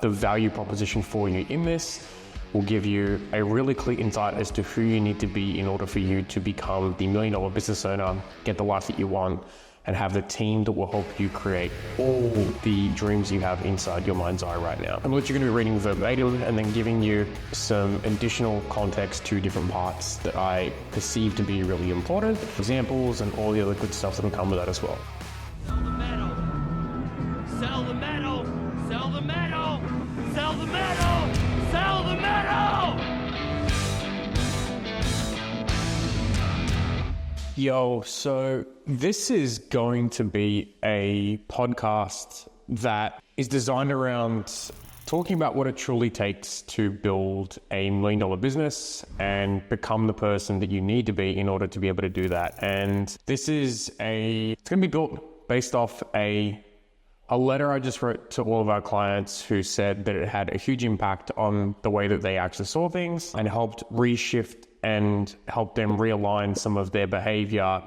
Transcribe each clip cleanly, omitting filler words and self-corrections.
the value proposition for you in this will give you a really clear insight as to who you need to be in order for you to become the $1 million business owner, get the life that you want, and have the team that will help you create all the dreams you have inside your mind's eye right now. I'm literally going to be reading verbatim and then giving you some additional context to different parts that I perceive to be really important, examples, and all the other good stuff that will come with that as well. Sell the metal. Sell the metal. Sell the metal. Sell the metal. Sell the metal. Yo, so this is going to be a podcast that is designed around talking about what it truly takes to build a $1 million business and become the person that you need to be in order to be able to do that. And this is it's going to be built based off a letter I just wrote to all of our clients who said that it had a huge impact on the way that they actually saw things and helped reshift and help them realign some of their behavior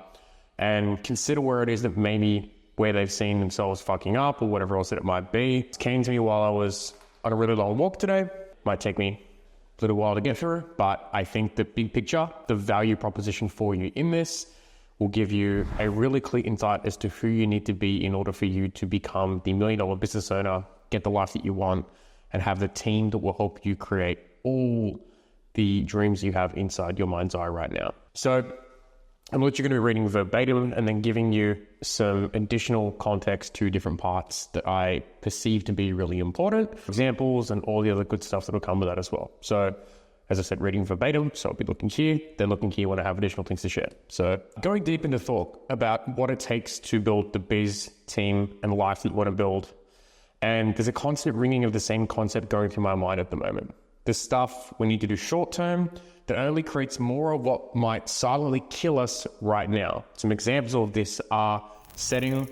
and consider where it is that maybe where they've seen themselves fucking up or whatever else that it might be. It came to me while I was on a really long walk today. Might take me a little while to get through, but I think the big picture, the value proposition for you in this will give you a really clear insight as to who you need to be in order for you to become the $1 million business owner, get the life that you want, and have the team that will help you create all the dreams you have inside your mind's eye right now. So I'm literally going to be reading verbatim and then giving you some additional context to different parts that I perceive to be really important, examples, and all the other good stuff that will come with that as well. So as I said, reading verbatim, so I'll be looking here, then looking here when I have additional things to share. So going deep into thought about what it takes to build the biz, team, and life that you want to build. And there's a constant ringing of the same concept going through my mind at the moment. The stuff we need to do short term that only creates more of what might silently kill us right now. Some examples of this are setting,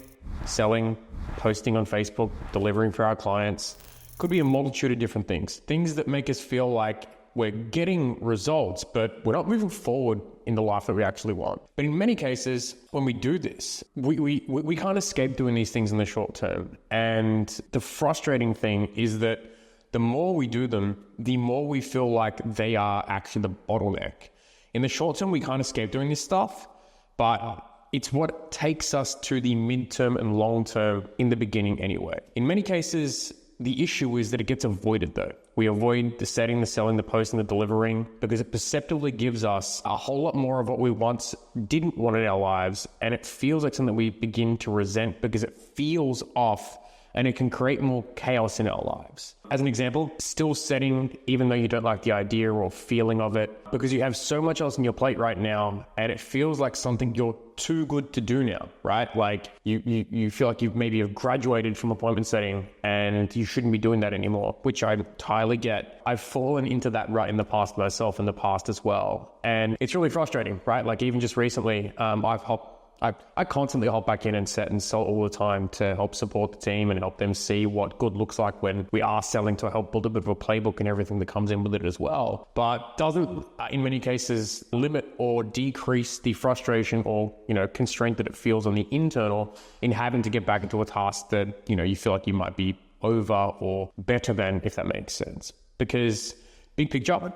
selling, posting on Facebook, delivering for our clients. Could be a multitude of different things. Things that make us feel like we're getting results, but we're not moving forward in the life that we actually want. But in many cases, when we do this, we can't escape doing these things in the short term. And the frustrating thing is that the more we do them, the more we feel like they are actually the bottleneck. In the short term, we can't escape doing this stuff, but it's what takes us to the midterm and long term in the beginning anyway. In many cases, the issue is that it gets avoided though. We avoid the setting, the selling, the posting, the delivering, because it perceptively gives us a whole lot more of what we once didn't want in our lives. And it feels like something we begin to resent because it feels off and it can create more chaos in our lives. As an example, still setting, even though you don't like the idea or feeling of it, because you have so much else on your plate right now and it feels like something you're too good to do now, right? Like you feel like you've maybe graduated from appointment setting and you shouldn't be doing that anymore, which I entirely get. I've fallen into that right in the past myself in the past as well. And it's really frustrating, right? Like even just recently, I constantly hop back in and set and sell all the time to help support the team and help them see what good looks like when we are selling, to help build a bit of a playbook and everything that comes in with it as well. But doesn't, in many cases, limit or decrease the frustration or, constraint that it feels on the internal in having to get back into a task that, you feel like you might be over or better than, if that makes sense. Because big picture,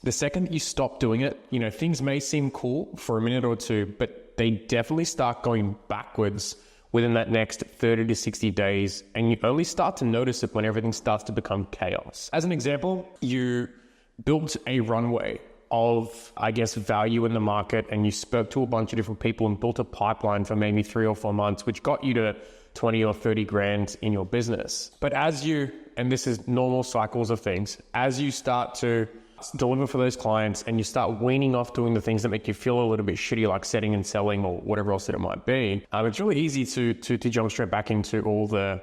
the second that you stop doing it, things may seem cool for a minute or two, but they definitely start going backwards within that next 30 to 60 days. And you only start to notice it when everything starts to become chaos. As an example, you built a runway of, value in the market, and you spoke to a bunch of different people and built a pipeline for maybe 3 or 4 months, which got you to 20 or 30 grand in your business. But and this is normal cycles of things, as you start to deliver for those clients and you start weaning off doing the things that make you feel a little bit shitty, like setting and selling or whatever else that it might be, it's really easy to jump straight back into all the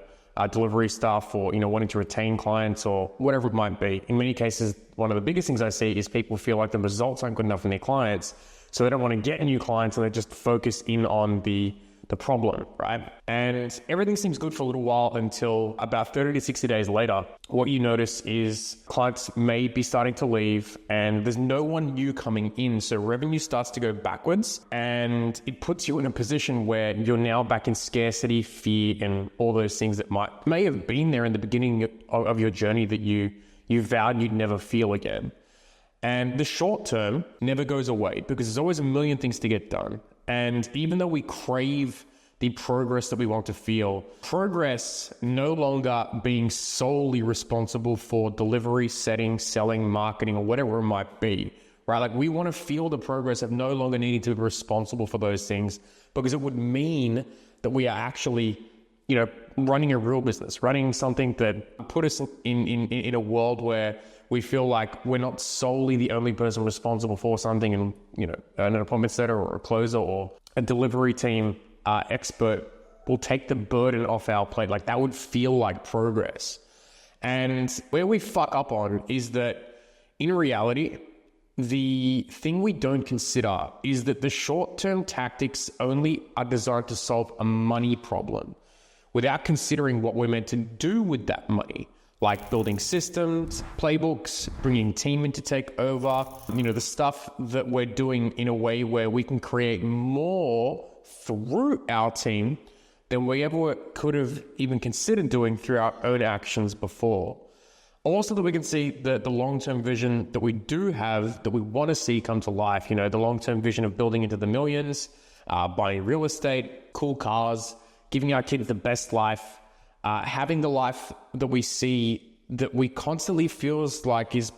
delivery stuff or, wanting to retain clients or whatever it might be. In many cases, one of the biggest things I see is people feel like the results aren't good enough in their clients, so they don't want to get new clients and they just focus in on the the problem, right? And everything seems good for a little while until about 30 to 60 days later, what you notice is clients may be starting to leave and there's no one new coming in. So revenue starts to go backwards and it puts you in a position where you're now back in scarcity, fear, and all those things that may have been there in the beginning of your journey that you vowed you'd never feel again. And the short term never goes away because there's always a million things to get done. And even though we crave the progress that we want to feel, progress no longer being solely responsible for delivery, setting, selling, marketing, or whatever it might be, right? Like we want to feel the progress of no longer needing to be responsible for those things because it would mean that we are actually, running a real business, running something that put us in a world where we feel like we're not solely the only person responsible for something and, an appointment setter or a closer or a delivery team expert will take the burden off our plate. Like that would feel like progress. And where we fuck up on is that in reality, the thing we don't consider is that the short-term tactics only are designed to solve a money problem without considering what we're meant to do with that money. Like building systems, playbooks, bringing team in to take over, the stuff that we're doing in a way where we can create more through our team than we ever could have even considered doing through our own actions before. Also that we can see the long-term vision that we do have, that we want to see come to life, the long-term vision of building into the millions, buying real estate, cool cars, giving our kids the best life, having the life that we see that we constantly feels like is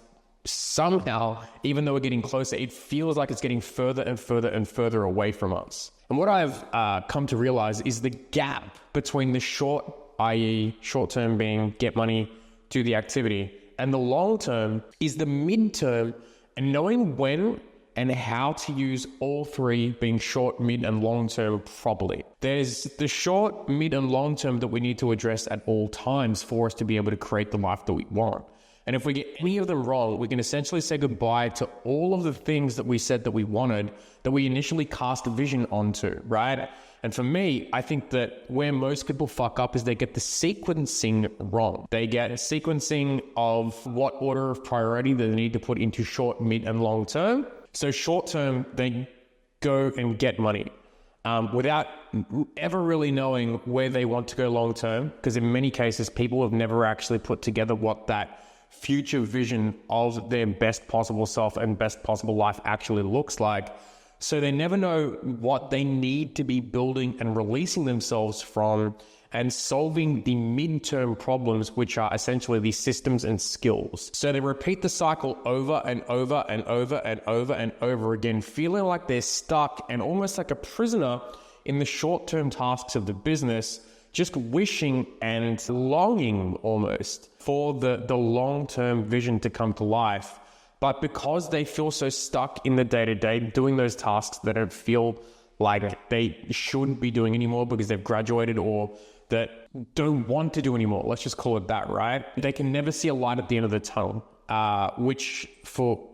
somehow, even though we're getting closer, it feels like it's getting further and further and further away from us. And what I've come to realize is the gap between the short, i.e. short term being get money, do the activity, and the long term is the midterm and knowing when and how to use all three, being short, mid, and long term properly. There's the short, mid, and long term that we need to address at all times for us to be able to create the life that we want. And if we get any of them wrong, we can essentially say goodbye to all of the things that we said that we wanted, that we initially cast a vision onto, right? And for me, I think that where most people fuck up is they get the sequencing wrong. They get a sequencing of what order of priority they need to put into short, mid, and long term. So short term, they go and get money without ever really knowing where they want to go long term, because in many cases, people have never actually put together what that future vision of their best possible self and best possible life actually looks like. So they never know what they need to be building and releasing themselves from and solving the midterm problems, which are essentially the systems and skills. So they repeat the cycle over and over and over and over and over again, feeling like they're stuck and almost like a prisoner in the short-term tasks of the business, just wishing and longing almost for the long-term vision to come to life. But because they feel so stuck in the day-to-day doing those tasks that don't feel like they shouldn't be doing anymore because they've graduated or that don't want to do anymore, let's just call it that, right? They can never see a light at the end of the tunnel, which for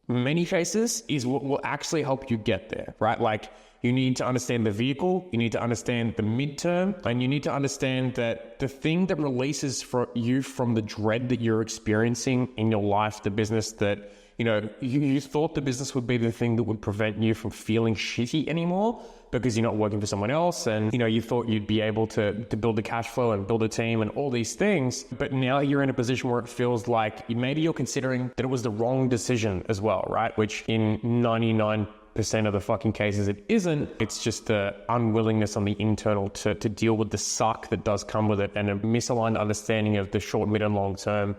many cases is what will actually help you get there, right? Like you need to understand the vehicle, you need to understand the midterm, and you need to understand that the thing that releases you from the dread that you're experiencing in your life, the business that, you thought the business would be the thing that would prevent you from feeling shitty anymore because you're not working for someone else. And, you thought you'd be able to build the cash flow and build a team and all these things. But now you're in a position where it feels like maybe you're considering that it was the wrong decision as well, right? Which in 99% of the fucking cases it isn't. It's just the unwillingness on the internal to deal with the suck that does come with it and a misaligned understanding of the short, mid, and long term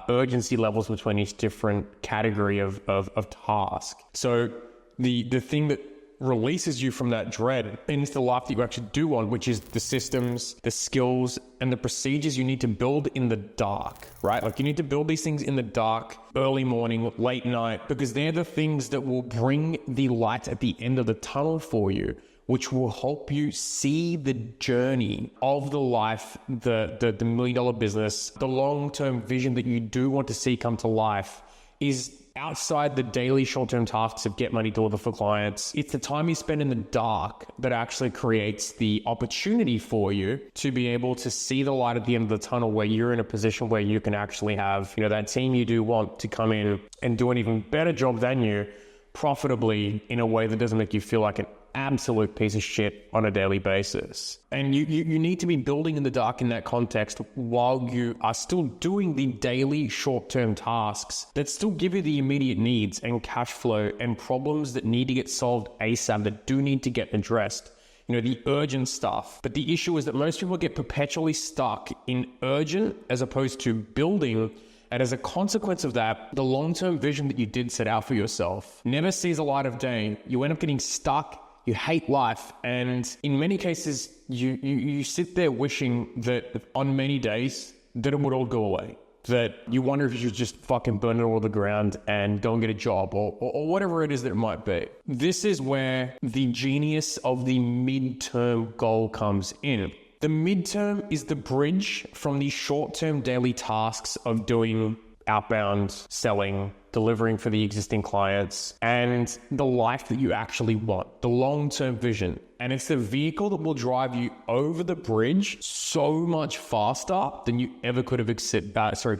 urgency levels between each different category of task. So the thing that releases you from that dread into the life that you actually do want, which is the systems, the skills, and the procedures you need to build in the dark, right? Like you need to build these things in the dark, early morning, late night, because they're the things that will bring the light at the end of the tunnel for you, which will help you see the journey of the life, the $1 million business, the long-term vision that you do want to see come to life is outside the daily short-term tasks of get money, deliver for clients, it's the time you spend in the dark that actually creates the opportunity for you to be able to see the light at the end of the tunnel, where you're in a position where you can actually have, that team you do want to come in and do an even better job than you profitably in a way that doesn't make you feel like an absolute piece of shit on a daily basis. And you need to be building in the dark in that context while you are still doing the daily short-term tasks that still give you the immediate needs and cash flow and problems that need to get solved ASAP, that do need to get addressed. The urgent stuff. But the issue is that most people get perpetually stuck in urgent as opposed to building. And as a consequence of that, the long-term vision that you did set out for yourself never sees the light of day. You end up getting stuck. You hate life. And in many cases, you sit there wishing that on many days that it would all go away. That you wonder if you should just fucking burn it all to the ground and go and get a job or whatever it is that it might be. This is where the genius of the midterm goal comes in. The midterm is the bridge from the short-term daily tasks of doing outbound selling, delivering for the existing clients, and the life that you actually want, the long-term vision. And it's the vehicle that will drive you over the bridge so much faster than you ever could have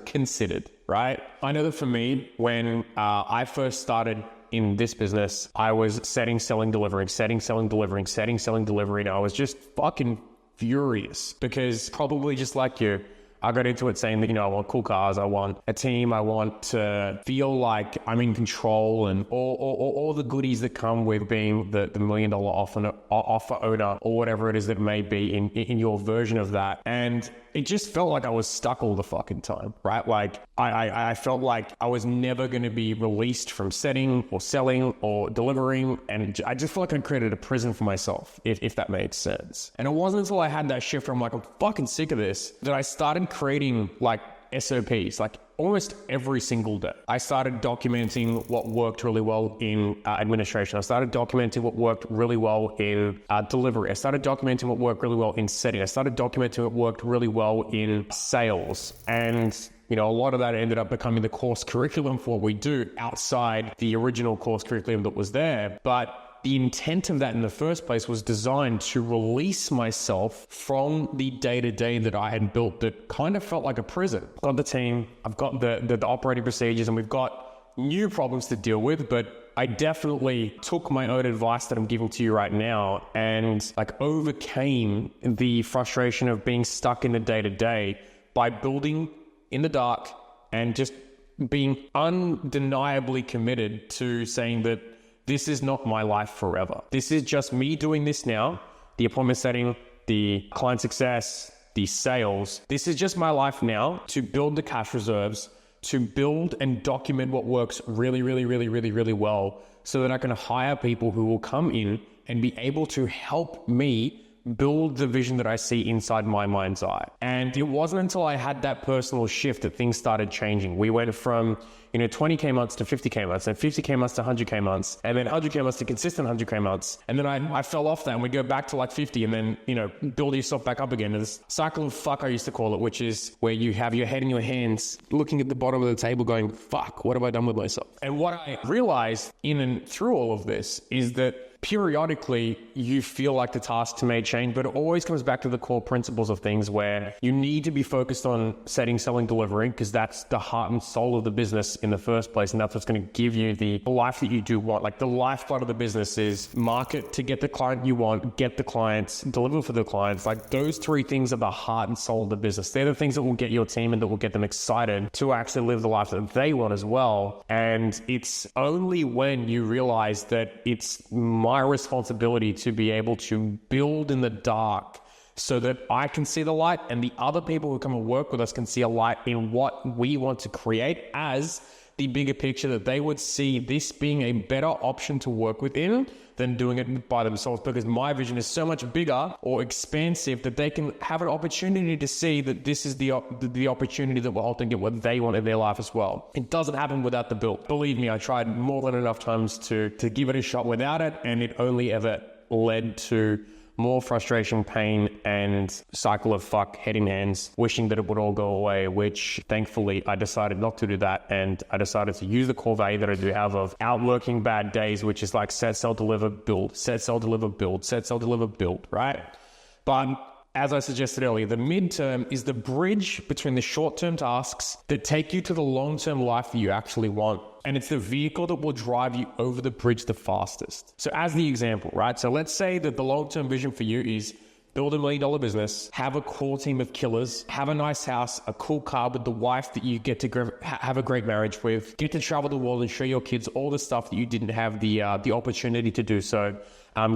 considered, right? I know that for me, when I first started in this business, I was setting, selling, delivering, and I was just fucking furious because, probably just like you, I got into it saying that, I want cool cars, I want a team, I want to feel like I'm in control, and all the goodies that come with being the $1 million offer owner, or whatever it is that may be in your version of that. And it just felt like I was stuck all the fucking time, right? Like I felt like I was never going to be released from setting or selling or delivering. And I just felt like I created a prison for myself, if that makes sense. And it wasn't until I had that shift where I'm like, I'm fucking sick of this, that I started creating like SOPs, like almost every single day. I started documenting what worked really well in administration. I started documenting what worked really well in delivery. I started documenting what worked really well in setting. I started documenting what worked really well in sales. And a lot of that ended up becoming the course curriculum for what we do outside the original course curriculum that was there. But the intent of that in the first place was designed to release myself from the day-to-day that I had built that kind of felt like a prison. I've got the team, I've got the operating procedures, and we've got new problems to deal with, but I definitely took my own advice that I'm giving to you right now and overcame the frustration of being stuck in the day-to-day by building in the dark and just being undeniably committed to saying that this is not my life forever. This is just me doing this now, the appointment setting, the client success, the sales. This is just my life now to build the cash reserves, to build and document what works really, really, really, really, really well, so that I can hire people who will come in and be able to help me build the vision that I see inside my mind's eye. And it wasn't until I had that personal shift that things started changing. We went from 20K months to 50K months, and 50K months to 100K months, and then 100K months to consistent 100K months. And then I fell off that, and we go back to 50, and then, build yourself back up again. And this cycle of fuck, I used to call it, which is where you have your head in your hands, looking at the bottom of the table going, fuck, what have I done with myself? And what I realized in and through all of this is that periodically you feel like the tasks may change, but it always comes back to the core principles of things, where you need to be focused on setting, selling, delivering, because that's the heart and soul of the business in the first place. And that's what's going to give you the life that you do want. Like, the lifeblood of the business is market to get the client you want, get the clients, deliver for the clients. Like, those three things are the heart and soul of the business. They're the things that will get your team and that will get them excited to actually live the life that they want as well. And it's only when you realize that it's my responsibility to be able to build in the dark so that I can see the light, and the other people who come and work with us can see a light in what we want to create as the bigger picture, that they would see this being a better option to work within than doing it by themselves, because my vision is so much bigger or expansive that they can have an opportunity to see that this is the opportunity that will ultimately get what they want in their life as well. It doesn't happen without the build. Believe me, I tried more than enough times to give it a shot without it, and it only ever led to more frustration, pain, and cycle of fuck, head in hands, wishing that it would all go away, which thankfully I decided not to do that. And I decided to use the core value that I do have of outworking bad days, which is like set, sell, deliver, build, set, sell, deliver, build, set, sell, deliver, build, right? But as I suggested earlier, the midterm is the bridge between the short-term tasks that take you to the long-term life that you actually want. And it's the vehicle that will drive you over the bridge the fastest. So as the example, right? So let's say that the long-term vision for you is build $1 million business, have a core team of killers, have a nice house, a cool car with the wife that you get to have a great marriage with, get to travel the world and show your kids all the stuff that you didn't have the opportunity to do so.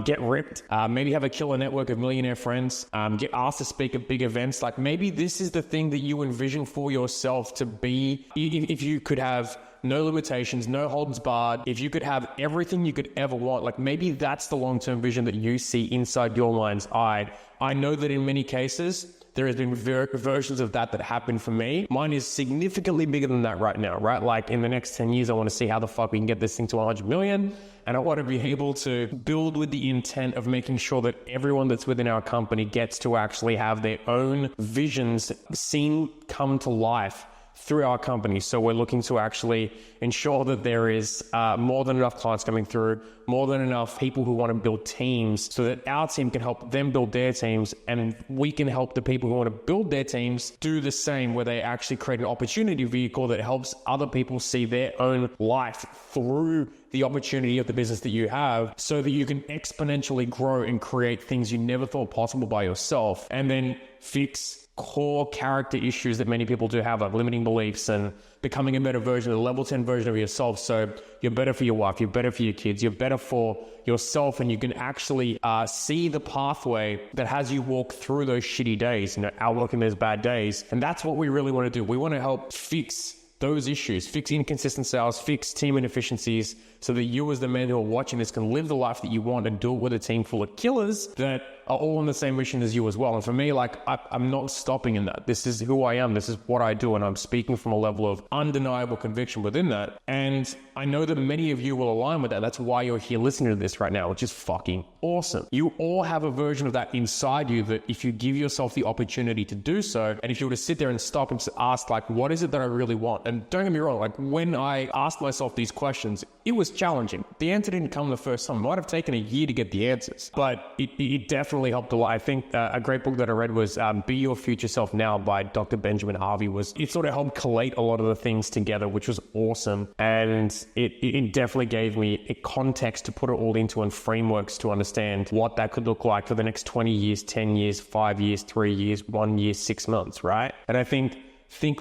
Get ripped, maybe have a killer network of millionaire friends, get asked to speak at big events. Like maybe this is the thing that you envision for yourself to be. If you could have no limitations, no holds barred, if you could have everything you could ever want, like maybe that's the long-term vision that you see inside your mind's eye. I know that in many cases, there has been versions of that happened for me. Mine is significantly bigger than that right now, right? Like in the next 10 years, I want to see how the fuck we can get this thing to 100 million. And I want to be able to build with the intent of making sure that everyone that's within our company gets to actually have their own visions seen come to life through our company. So we're looking to actually ensure that there is more than enough clients coming through, more than enough people who want to build teams so that our team can help them build their teams, and we can help the people who want to build their teams do the same, where they actually create an opportunity vehicle that helps other people see their own life through the opportunity of the business that you have, so that you can exponentially grow and create things you never thought possible by yourself, and then fix core character issues that many people do have, like limiting beliefs and becoming a better version, a level 10 version of yourself. So you're better for your wife, you're better for your kids, you're better for yourself, and you can actually see the pathway that has you walk through those shitty days, outworking those bad days. And that's what we really want to do. We want to help fix those issues, fix inconsistent sales, fix team inefficiencies, so that you as the man who are watching this can live the life that you want and do it with a team full of killers that are all on the same mission as you as well. And for me, like I'm not stopping in that. This is who I am. This is what I do. And I'm speaking from a level of undeniable conviction within that. And I know that many of you will align with that. That's why you're here listening to this right now, which is fucking awesome. You all have a version of that inside you that if you give yourself the opportunity to do so, and if you were to sit there and stop and ask, like, what is it that I really want? And don't get me wrong, like when I asked myself these questions, it was challenging. The answer didn't come the first time. It might have taken a year to get the answers, but it definitely helped a lot. I think a great book that I read was Be Your Future Self Now by Dr. Benjamin Harvey. It sort of helped collate a lot of the things together, which was awesome. And it definitely gave me a context to put it all into and frameworks to understand what that could look like for the next 20 years, 10 years, 5 years, 3 years, 1 year, 6 months, right? And I think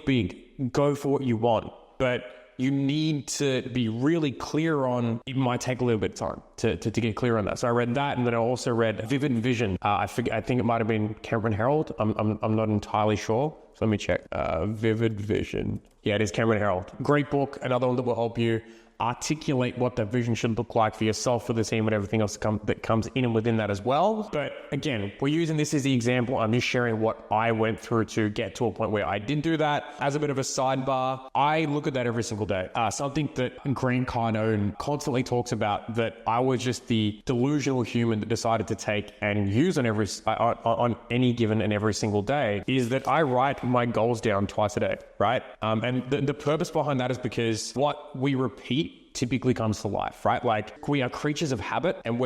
big, go for what you want, but you need to be really clear on, it might take a little bit of time to get clear on that. So I read that, and then I also read Vivid Vision. I think it might have been Cameron Herold. I'm not entirely sure. So let me check. Vivid Vision. Yeah, it is Cameron Herold. Great book. Another one that will help you articulate what that vision should look like for yourself, for the team, and everything else that comes in and within that as well. But again, we're using this as the example. I'm just sharing what I went through to get to a point where I did do that. As a bit of a sidebar, I look at that every single day. Something that Grant Cardone constantly talks about, that I was just the delusional human that decided to take and use on any given and every single day, is that I write my goals down twice a day, right? And the purpose behind that is because what we repeat typically comes to life, right? Like we are creatures of habit, and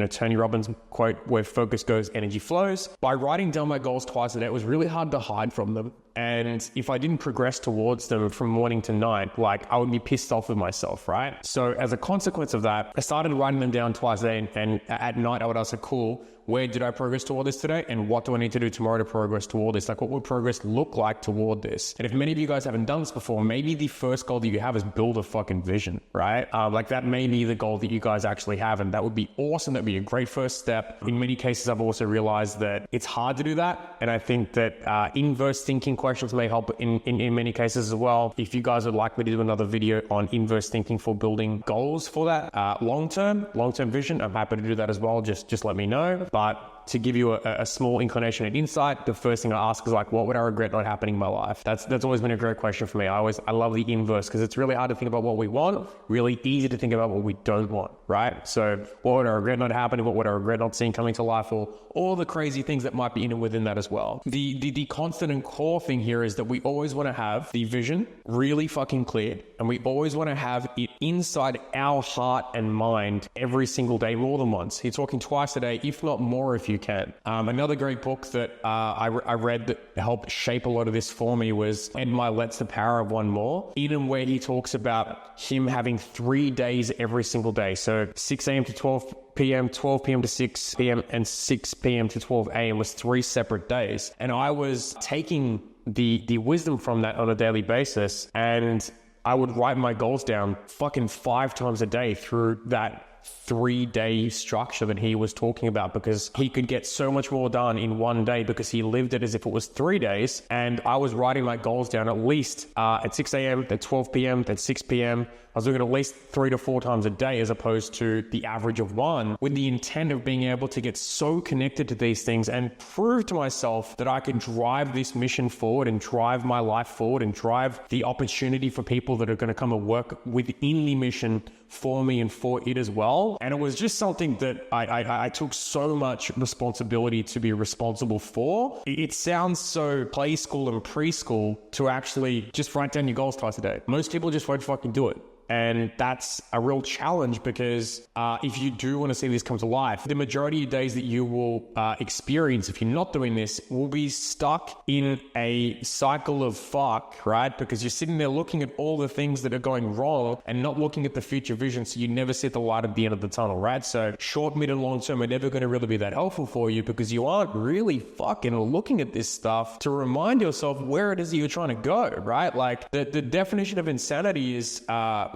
Tony Robbins quote, where focus goes, energy flows. By writing down my goals twice a day, it was really hard to hide from them. And if I didn't progress towards them from morning to night, like I would be pissed off with myself, right? So as a consequence of that, I started writing them down twice a day, and at night I would ask, cool, where did I progress toward this today? And what do I need to do tomorrow to progress toward this? Like, what would progress look like toward this? And if many of you guys haven't done this before, maybe the first goal that you have is build a fucking vision, right? Like that may be the goal that you guys actually have. And that would be awesome. That'd be a great first step. In many cases, I've also realized that it's hard to do that. And I think that inverse thinking questions may help in many cases as well. If you guys would like me to do another video on inverse thinking for building goals for that long-term vision, I'm happy to do that as well. Just let me know. But to give you a small inclination and insight, the first thing I ask is like, what would I regret not happening in my life? That's always been a great question for me. I love the inverse, because it's really hard to think about what we want, really easy to think about what we don't want, right? So what would I regret not happening? What would I regret not seeing coming to life? Or all the crazy things that might be in and within that as well. The constant and core thing here is that we always want to have the vision really fucking clear, and we always want to have it inside our heart and mind every single day, more than once. You're talking twice a day, if not more, if you can. Another great book that I read that helped shape a lot of this for me was Ed Milet's The Power of One More, in where he talks about him having 3 days every single day. So 6 a.m. to 12 p.m., 12 p.m. to 6 p.m., and 6 p.m. to 12 a.m. was 3 separate days. And I was taking the wisdom from that on a daily basis, and I would write my goals down fucking 5 times a day through that 3-day structure that he was talking about, because he could get so much more done in one day because he lived it as if it was 3 days. And I was writing my goals down at least at 6 a.m., at 12 p.m., at 6 p.m. I was doing it at least 3 to 4 times a day, as opposed to the average of 1, with the intent of being able to get so connected to these things and prove to myself that I could drive this mission forward and drive my life forward and drive the opportunity for people that are going to come and work within the mission for me and for it as well. And it was just something that I took so much responsibility to be responsible for. It sounds so play school and preschool to actually just write down your goals twice a day. Most people just won't fucking do it. And that's a real challenge, because if you do want to see this come to life, the majority of days that you will experience, if you're not doing this, will be stuck in a cycle of fuck, right? Because you're sitting there looking at all the things that are going wrong and not looking at the future vision, so you never see the light at the end of the tunnel, right? So short, mid, and long term are never going to really be that helpful for you, because you aren't really fucking looking at this stuff to remind yourself where it is that you're trying to go, right? Like the definition of insanity is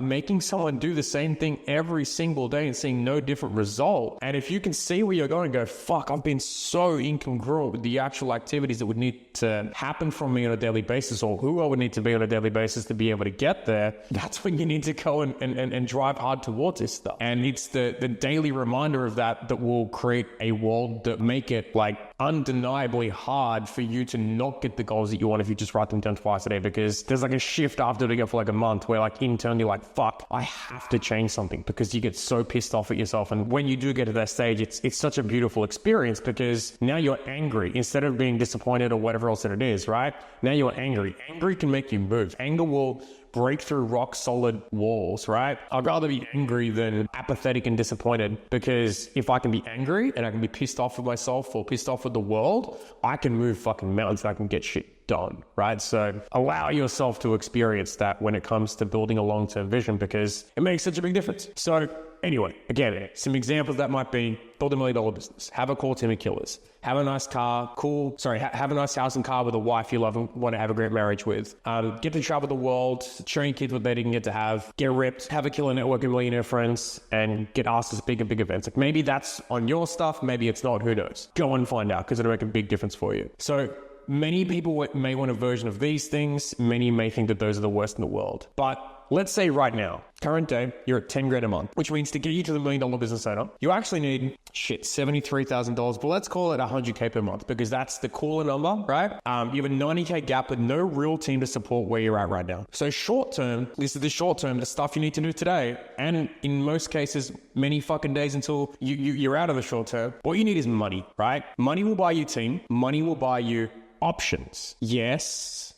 making someone do the same thing every single day and seeing no different result. And if you can see where you're going and go, fuck, I've been so incongruent with the actual activities that would need to happen from me on a daily basis, or who I would need to be on a daily basis to be able to get there, that's when you need to go and drive hard towards this stuff. And it's the daily reminder of that will create a world that make it like undeniably hard for you to not get the goals that you want if you just write them down twice a day, because there's like a shift after doing it for like a month where like internally like, fuck, I have to change something, because you get so pissed off at yourself. And when you do get to that stage, it's such a beautiful experience, because now you're angry instead of being disappointed or whatever else that it is, right? Now you're angry. Angry can make you move. Anger will break through rock solid walls, right? I'd rather be angry than apathetic and disappointed, because if I can be angry and I can be pissed off with myself or pissed off with the world, I can move fucking mountains and I can get shit done, right? So allow yourself to experience that when it comes to building a long-term vision, because it makes such a big difference. So anyway, again, some examples that might be: build $1 million business, have a core team of killers, have a nice car, have a nice house and car with a wife you love and want to have a great marriage with, get to travel the world, show your kids what they didn't get to have, get ripped, have a killer network of millionaire friends, and get asked to speak at big events. Like maybe that's on your stuff, maybe it's not, who knows? Go and find out, because it'll make a big difference for you. So many people may want a version of these things. Many may think that those are the worst in the world. But let's say right now, current day, you're at 10 grand a month, which means to get you to the $1 million business owner, you actually need $73,000, but let's call it 100K per month, because that's the cooler number, right? You have a 90K gap with no real team to support where you're at right now. So short term, this is the short term, the stuff you need to do today. And in most cases, many fucking days until you're out of the short term, what you need is money, right? Money will buy you team. Money will buy you options. Yes,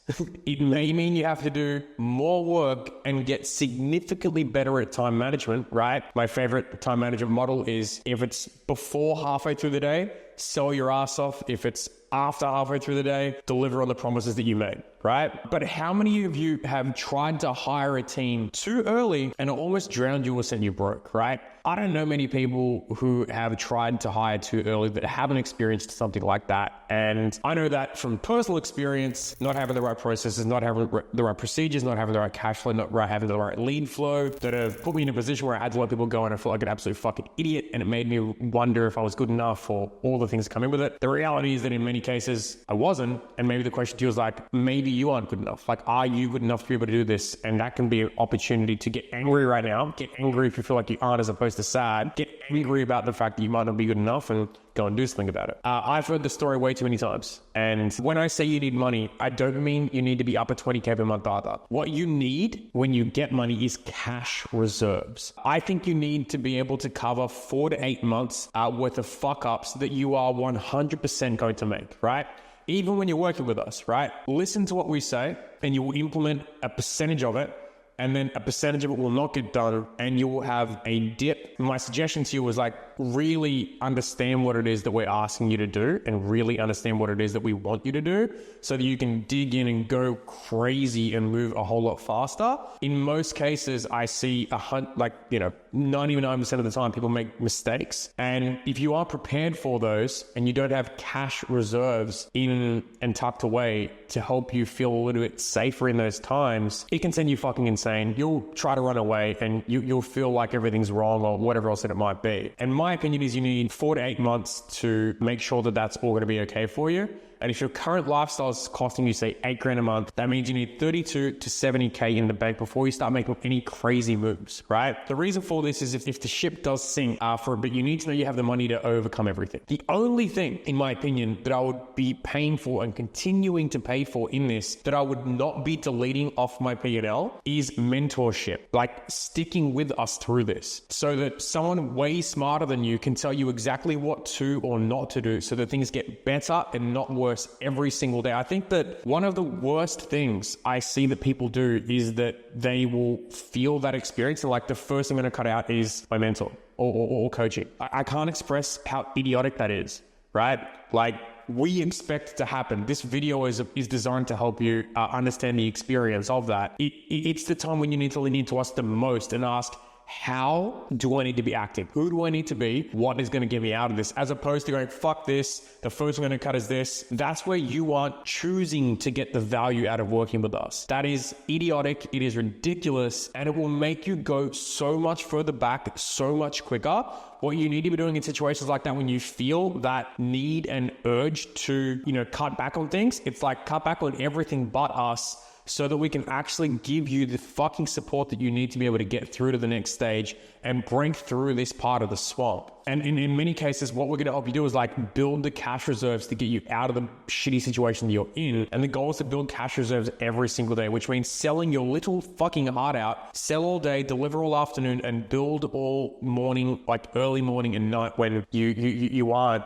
it may mean you have to do more work and get significantly better at time management, right? My favorite time management model is if it's before halfway through the day, sell your ass off. If it's after halfway through the day, deliver on the promises that you made, right? But how many of you have tried to hire a team too early and it almost drowned you or sent you broke, right? I don't know many people who have tried to hire too early that haven't experienced something like that. And I know that from personal experience, not having the right processes, not having the right procedures, not having the right cash flow, not having the right lead flow, that have put me in a position where I had to let people go and I felt like an absolute fucking idiot. And it made me wonder if I was good enough for all the things that come in with it. The reality is that in many cases I wasn't. And maybe the question to you is like, maybe you aren't good enough. Like, are you good enough to be able to do this? And that can be an opportunity to get angry right now. Get angry if you feel like you aren't, as opposed depressed or sad, get angry about the fact that you might not be good enough and go and do something about it. I've heard the story way too many times. And when I say you need money, I don't mean you need to be up at 20K per month either. What you need when you get money is cash reserves. I think you need to be able to cover 4 to 8 months worth of fuck ups that you are 100% going to make, right? Even when you're working with us, right? Listen to what we say and you will implement a percentage of it, and then a percentage of it will not get done and you will have a dip. My suggestion to you was like, really understand what it is that we're asking you to do and really understand what it is that we want you to do so that you can dig in and go crazy and move a whole lot faster. In most cases, I see 99% of the time people make mistakes. And if you are prepared for those and you don't have cash reserves in and tucked away to help you feel a little bit safer in those times, it can send you fucking insane. You'll try to run away and you'll feel like everything's wrong or whatever else that it might be. And my opinion is you need 4 to 8 months to make sure that that's all going to be okay for you. And if your current lifestyle is costing you, say, $8,000 a month, that means you need 32 to 70K in the bank before you start making any crazy moves, right? The reason for this is if the ship does sink for a bit, you need to know you have the money to overcome everything. The only thing, in my opinion, that I would be paying for and continuing to pay for in this, that I would not be deleting off my P&L, is mentorship, like sticking with us through this so that someone way smarter than you can tell you exactly what to or not to do so that things get better and not worse every single day. I think that one of the worst things I see that people do is that they will feel that experience and like the first thing I'm going to cut out is my mentor or coaching. I can't express how idiotic that is, right? Like, we expect it to happen. This video is designed to help you understand the experience of that. It's the time when you need to lean into us the most and ask, how do I need to be acting? Who do I need to be? What is going to get me out of this? As opposed to going, fuck this, the first I'm going to cut is this. That's where you aren't choosing to get the value out of working with us. That is idiotic. It is ridiculous. And it will make you go so much further back, so much quicker. What you need to be doing in situations like that, when you feel that need and urge to, cut back on things, it's like cut back on everything but us, so that we can actually give you the fucking support that you need to be able to get through to the next stage and break through this part of the swamp. And in many cases, what we're going to help you do is like build the cash reserves to get you out of the shitty situation that you're in. And the goal is to build cash reserves every single day, which means selling your little fucking heart out, sell all day, deliver all afternoon, and build all morning, like early morning and night when you aren't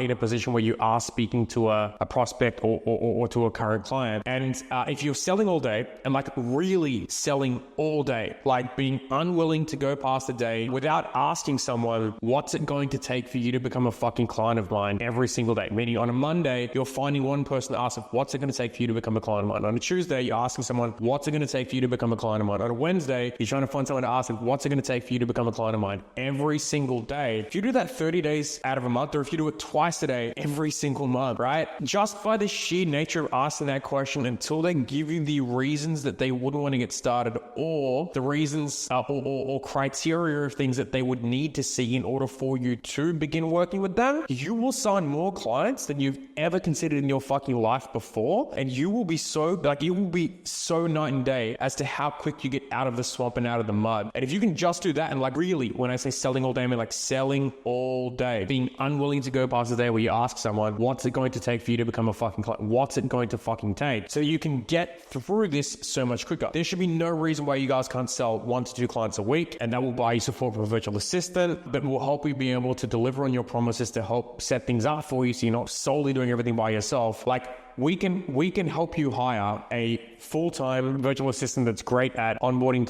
in a position where you are speaking to a prospect or to a current client. And if you're selling all day and like really selling all day, like being unwilling to go past a day without asking someone, what's it going to take for you to become a fucking client of mine every single day? Meaning on a Monday, you're finding one person to ask, what's it going to take for you to become a client of mine? On a Tuesday, you're asking someone, what's it going to take for you to become a client of mine? On a Wednesday, you're trying to find someone to ask, what's it going to take for you to become a client of mine? Every single day. If you do that 30 days out of a month, or if you do it twice a day, every single month, right? Just by the sheer nature of asking that question, until they give you the reasons that they wouldn't want to get started, or the reasons or criteria of things that they would need to see in order for you to begin working with them, you will sign more clients than you've ever considered in your fucking life before. And you will be it will be so night and day as to how quick you get out of the swamp and out of the mud. And if you can just do that, and like really, when I say selling all day, I mean like selling all day, being unwilling to go past the day where you ask someone, what's it going to take for you to become a fucking client? What's it going to fucking take? So you can get through this so much quicker. There should be no reason why you guys can't sell 1 to 2 clients a week, and that will buy you support from a virtual assistant, but will help you be able to deliver on your promises to help set things up for you so you're not solely doing everything by yourself. Like, we can help you hire a full-time virtual assistant that's great at onboarding,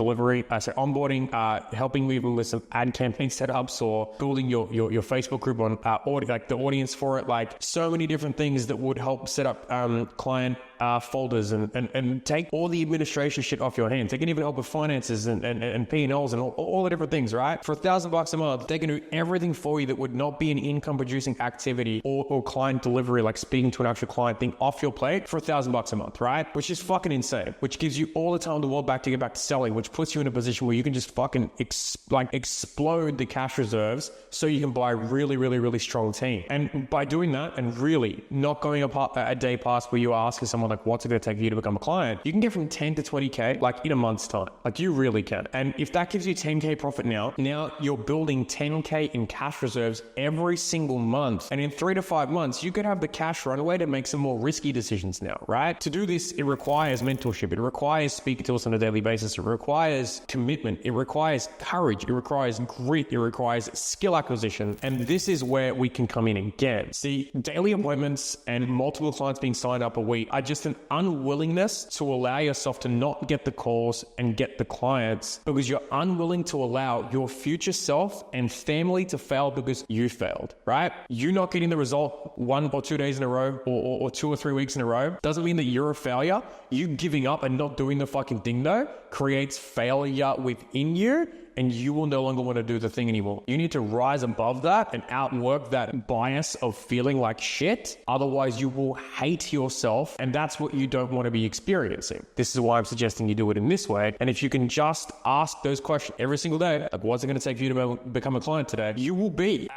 helping you with some ad campaign setups, or building your Facebook group on like the audience for it, like so many different things that would help set up client folders and take all the administration shit off your hands. They can even help with finances and P&Ls and all the different things, right? For $1,000 a month, they can do everything for you that would not be an income producing activity or client delivery, like speaking to an actual client, being off off your plate for $1,000 a month, right? Which is fucking insane, which gives you all the time in the world back to get back to selling, which puts you in a position where you can just fucking explode the cash reserves so you can buy a really, really, really strong team. And by doing that and really not going a day past where you are asking someone like, what's it going to take for you to become a client? You can get from 10 to 20K like in a month's time. Like you really can. And if that gives you 10K profit now you're building 10K in cash reserves every single month. And in 3 to 5 months, you could have the cash runway to make some more risky decisions now, right? To do this, it requires mentorship. It requires speaking to us on a daily basis. It requires commitment. It requires courage. It requires grit. It requires skill acquisition. And this is where we can come in again. See, daily appointments and multiple clients being signed up a week are just an unwillingness to allow yourself to not get the calls and get the clients because you're unwilling to allow your future self and family to fail because you failed, right? You not getting the result 1 or 2 days in a row or 2 or 3 weeks in a row doesn't mean that you're a failure. You giving up and not doing the fucking thing though creates failure within you, and you will no longer want to do the thing anymore. You need to rise above that and outwork that bias of feeling like shit. Otherwise, you will hate yourself, and that's what you don't want to be experiencing. This is why I'm suggesting you do it in this way. And if you can just ask those questions every single day, like what's it going to take for you to become a client today, you will be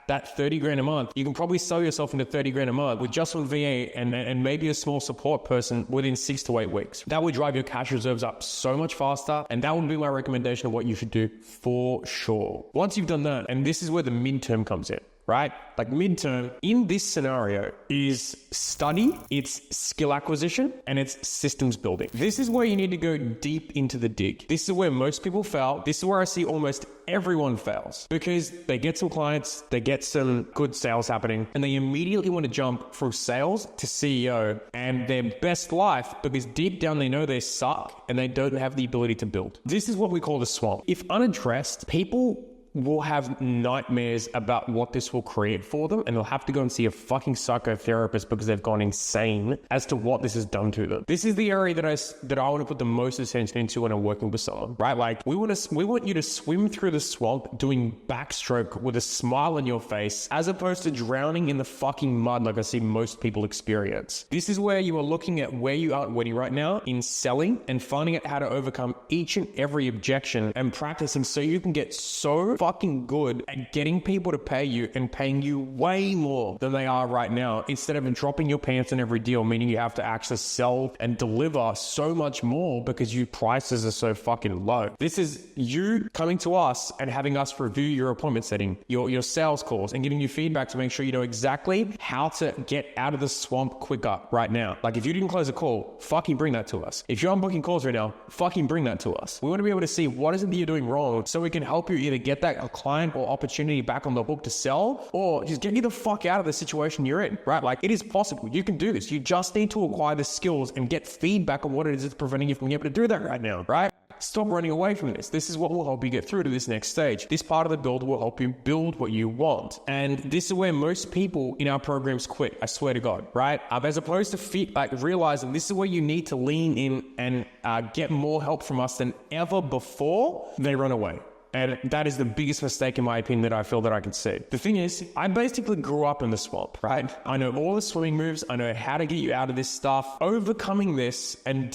that 30 grand a month. You can probably sell yourself into 30 grand a month with just one VA and maybe a small support person within 6 to 8 weeks. That would drive your cash reserves up so much faster. And that would be my recommendation of what you should do for sure. Once you've done that, and this is where the midterm comes in, right? Like midterm in this scenario is study, it's skill acquisition, and it's systems building. This is where you need to go deep into the dig. This is where most people fail. This is where I see almost everyone fails because they get some clients, they get some good sales happening, and they immediately want to jump from sales to CEO and their best life because deep down they know they suck and they don't have the ability to build. This is what we call the swamp. If unaddressed, people will have nightmares about what this will create for them, and they'll have to go and see a fucking psychotherapist because they've gone insane as to what this has done to them. This is the area that I want to put the most attention into when I'm working with someone, right? Like we want you to swim through the swamp doing backstroke with a smile on your face as opposed to drowning in the fucking mud like I see most people experience. This is where you are looking at where you are right now in selling and finding out how to overcome each and every objection and practicing so you can get so fucking good at getting people to pay you and paying you way more than they are right now instead of dropping your pants in every deal, meaning you have to actually sell and deliver so much more because your prices are so fucking low. This is you coming to us and having us review your appointment setting, your sales calls, and giving you feedback to make sure you know exactly how to get out of the swamp quicker right now. Like if you didn't close a call, fucking bring that to us. If you're unbooking calls right now, fucking bring that to us. We want to be able to see what is it that you're doing wrong so we can help you either get that a client or opportunity back on the hook to sell, or just get you the fuck out of the situation you're in, right? Like it is possible. You can do this. You just need to acquire the skills and get feedback on what it is that's preventing you from being able to do that right now, right? Stop running away from this. This is what will help you get through to this next stage. This part of the build will help you build what you want. And this is where most people in our programs quit. I swear to God, right? As opposed to realizing this is where you need to lean in and get more help from us than ever before, they run away. And that is the biggest mistake, in my opinion, that I feel that I can see. The thing is, I basically grew up in the swamp, right? I know all the swimming moves. I know how to get you out of this stuff. Overcoming this and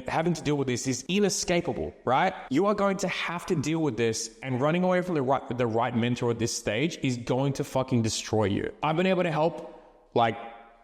having to deal with this is inescapable, right? You are going to have to deal with this, and running away from the right mentor at this stage is going to fucking destroy you. I've been able to help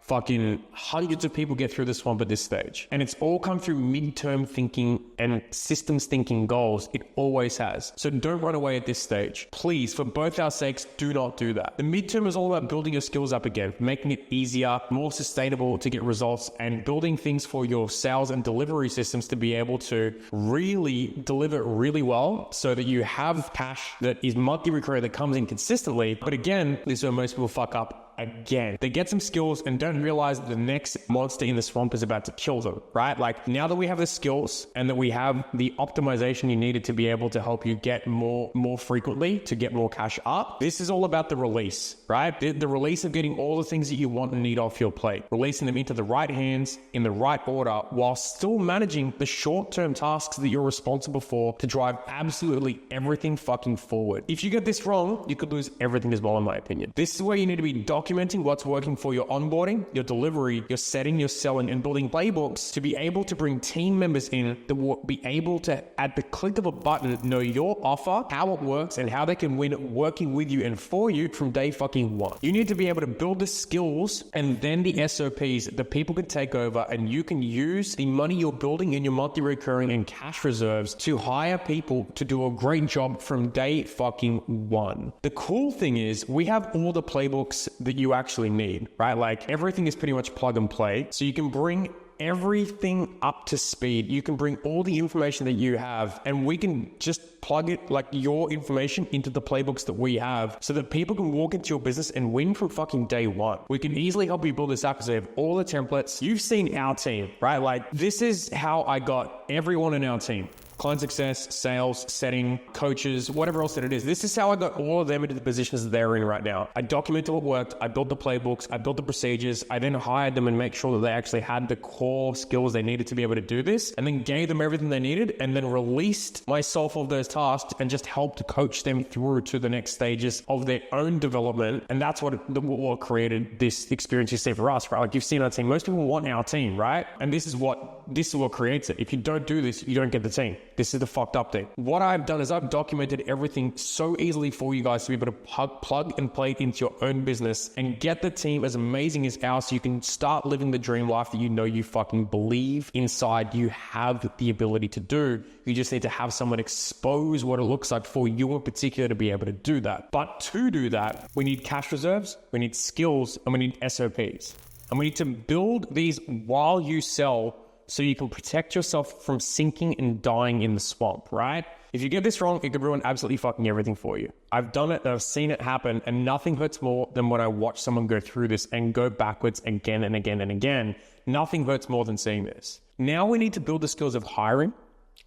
fucking hundreds of people get through the swamp at this stage. And it's all come through midterm thinking and systems thinking goals. It always has. So don't run away at this stage. Please, for both our sakes, do not do that. The midterm is all about building your skills up again, making it easier, more sustainable to get results, and building things for your sales and delivery systems to be able to really deliver really well so that you have cash that is monthly recurring that comes in consistently. But again, this is where most people fuck up. Again, they get some skills and don't realize that the next monster in the swamp is about to kill them, right? Like now that we have the skills and that we have the optimization you needed to be able to help you get more frequently to get more cash up, this is all about the release, right? The release of getting all the things that you want and need off your plate, releasing them into the right hands in the right order while still managing the short-term tasks that you're responsible for to drive absolutely everything fucking forward. If you get this wrong, you could lose everything as well, in my opinion. This is where you need to be documenting documenting what's working for your onboarding, your delivery, your setting, your selling, and building playbooks to be able to bring team members in that will be able to, at the click of a button, know your offer, how it works, and how they can win working with you and for you from day fucking one. You need to be able to build the skills and then the SOPs that people can take over, and you can use the money you're building in your monthly recurring and cash reserves to hire people to do a great job from day fucking one. The cool thing is we have all the playbooks that you actually need, right? Like everything is pretty much plug and play. So you can bring everything up to speed. You can bring all the information that you have, and we can just plug it, like your information, into the playbooks that we have so that people can walk into your business and win from fucking day one. We can easily help you build this up because they have all the templates. You've seen our team, right? Like this is how I got everyone in our team. Client success, sales, setting, coaches, whatever else that it is. This is how I got all of them into the positions that they're in right now. I documented what worked. I built the playbooks. I built the procedures. I then hired them and make sure that they actually had the core skills they needed to be able to do this, and then gave them everything they needed, and then released myself of those tasks and just helped coach them through to the next stages of their own development. And that's what created this experience you see for us, right? Like you've seen our team. Most people want our team, right? And this is what creates it. If you don't do this, you don't get the team. This is the fucked up thing. What I've done is I've documented everything so easily for you guys to be able to plug and play it into your own business and get the team as amazing as ours so you can start living the dream life that you know you fucking believe inside you have the ability to do. You just need to have someone expose what it looks like for you in particular to be able to do that. But to do that, we need cash reserves, we need skills, and we need SOPs. And we need to build these while you sell so you can protect yourself from sinking and dying in the swamp, right? If you get this wrong, it could ruin absolutely fucking everything for you. I've done it and I've seen it happen, and nothing hurts more than when I watch someone go through this and go backwards again and again and again. Nothing hurts more than seeing this. Now we need to build the skills of hiring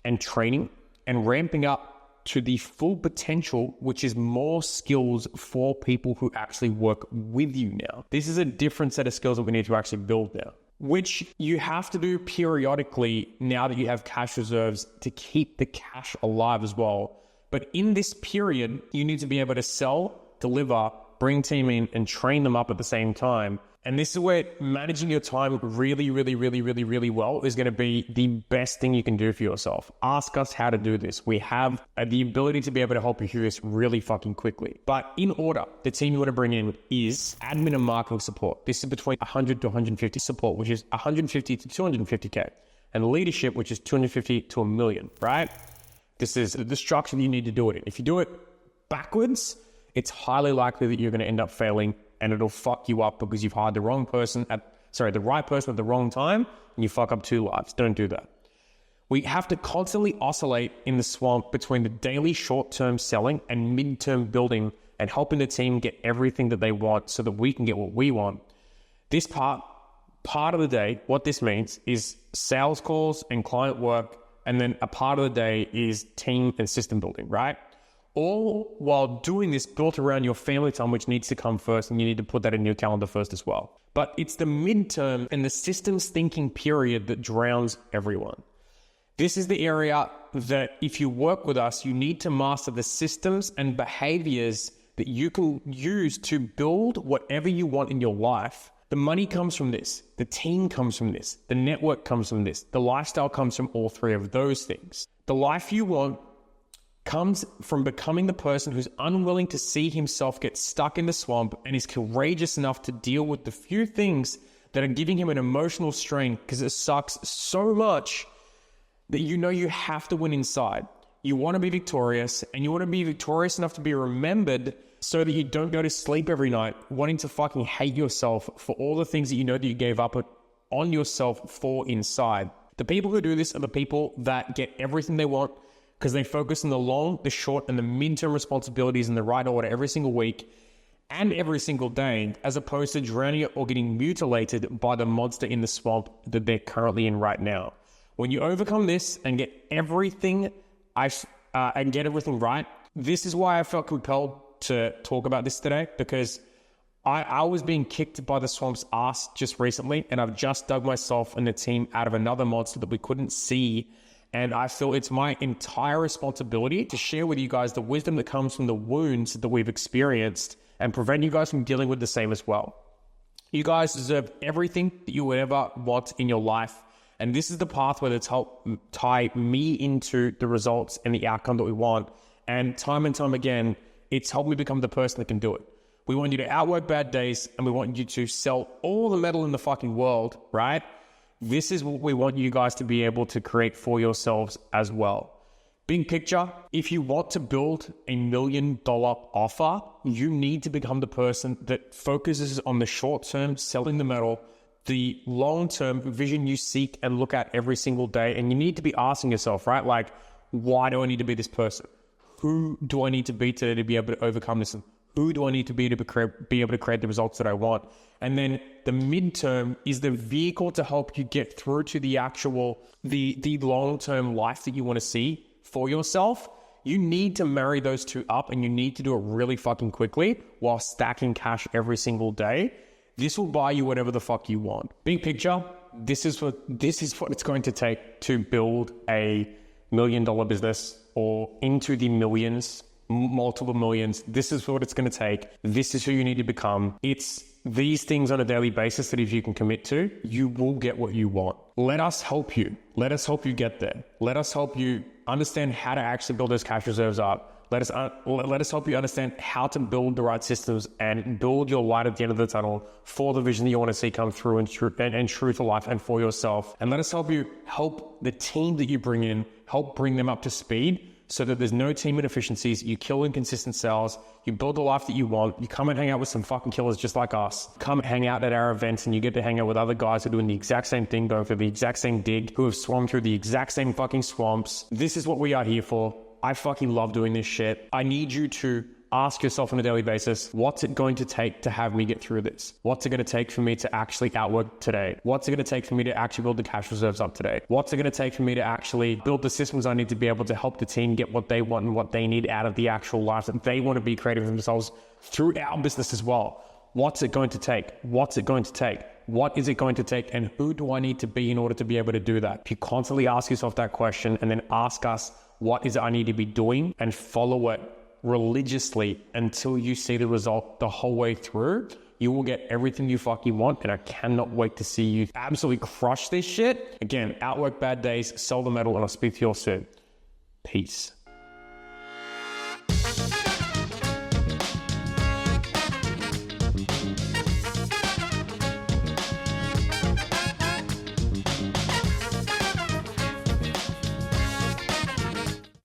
and training and ramping up to the full potential, which is more skills for people who actually work with you now. This is a different set of skills that we need to actually build now, which you have to do periodically now that you have cash reserves to keep the cash alive as well. But in this period, you need to be able to sell, deliver, bring team in, and train them up at the same time. And this is where managing your time really well is going to be the best thing you can do for yourself. Ask us how to do this. We have the ability to be able to help you through this really fucking quickly. But in order, the team you want to bring in is admin and marketing support. This is between 100 to 150 support, which is 150 to 250K. And leadership, which is 250 to a million, right? This is the structure that you need to do it in. If you do it backwards, it's highly likely that you're going to end up failing, and it'll fuck you up because you've hired the right person at the wrong time, and you fuck up 2 lives. Don't do that. We have to constantly oscillate in the swamp between the daily short-term selling and mid-term building and helping the team get everything that they want so that we can get what we want. This part of the day, what this means is sales calls and client work, and then a part of the day is team and system building, right? All while doing this built around your family time, which needs to come first, and you need to put that in your calendar first as well. But it's the midterm and the systems thinking period that drowns everyone. This is the area that if you work with us, you need to master the systems and behaviors that you can use to build whatever you want in your life. The money comes from this. The team comes from this. The network comes from this. The lifestyle comes from all three of those things. The life you want comes from becoming the person who's unwilling to see himself get stuck in the swamp and is courageous enough to deal with the few things that are giving him an emotional strain because it sucks so much that you know you have to win inside. You want to be victorious, and you want to be victorious enough to be remembered so that you don't go to sleep every night wanting to fucking hate yourself for all the things that you know that you gave up on yourself for inside. The people who do this are the people that get everything they want because they focus on the long, the short, and the midterm responsibilities in the right order every single week and every single day, as opposed to drowning or getting mutilated by the monster in the swamp that they're currently in right now. When you overcome this and get everything right, this is why I felt compelled to talk about this today, because I was being kicked by the swamp's ass just recently, and I've just dug myself and the team out of another monster that we couldn't see. And I feel it's my entire responsibility to share with you guys the wisdom that comes from the wounds that we've experienced and prevent you guys from dealing with the same as well. You guys deserve everything that you would ever want in your life. And this is the pathway that's helped tie me into the results and the outcome that we want. And time again, it's helped me become the person that can do it. We want you to outwork bad days, and we want you to sell all the metal in the fucking world, right? This is what we want you guys to be able to create for yourselves as well. Big picture, if you want to build $1 million offer, you need to become the person that focuses on the short term, selling the metal, the long-term vision you seek and look at every single day. And you need to be asking yourself, right? Like, why do I need to be this person? Who do I need to be today to be able to overcome this? Who do I need to be able to create the results that I want? And then the midterm is the vehicle to help you get through to the actual, the long-term life that you want to see for yourself. You need to marry those two up, and you need to do it really fucking quickly while stacking cash every single day. This will buy you whatever the fuck you want. Big picture, this is what it's going to take to build a $1 million business or into the millions, multiple millions. This is what it's going to take. This is who you need to become. It's these things on a daily basis that if you can commit to, you will get what you want. Let us help you. Let us help you get there. Let us help you understand how to actually build those cash reserves up. Let us help you understand how to build the right systems and build your light at the end of the tunnel for the vision that you want to see come through and true to life and for yourself. And let us help you help the team that you bring in, help bring them up to speed so that there's no team inefficiencies. You kill inconsistent sales. You build the life that you want. You come and hang out with some fucking killers just like us. Come hang out at our events, and you get to hang out with other guys who are doing the exact same thing, going for the exact same dig, who have swum through the exact same fucking swamps. This is what we are here for. I fucking love doing this shit. I need you to ask yourself on a daily basis, what's it going to take to have me get through this? What's it going to take for me to actually outwork today? What's it going to take for me to actually build the cash reserves up today? What's it going to take for me to actually build the systems I need to be able to help the team get what they want and what they need out of the actual life that they want to be creating for themselves through our business as well? What's it going to take? What's it going to take? What is it going to take? And who do I need to be in order to be able to do that? If you constantly ask yourself that question and then ask us, what is it I need to be doing, and follow it religiously until you see the result the whole way through, you will get everything you fucking want. And I cannot wait to see you absolutely crush this shit. Again, outwork bad days, sell the metal, and I'll speak to you all soon. Peace.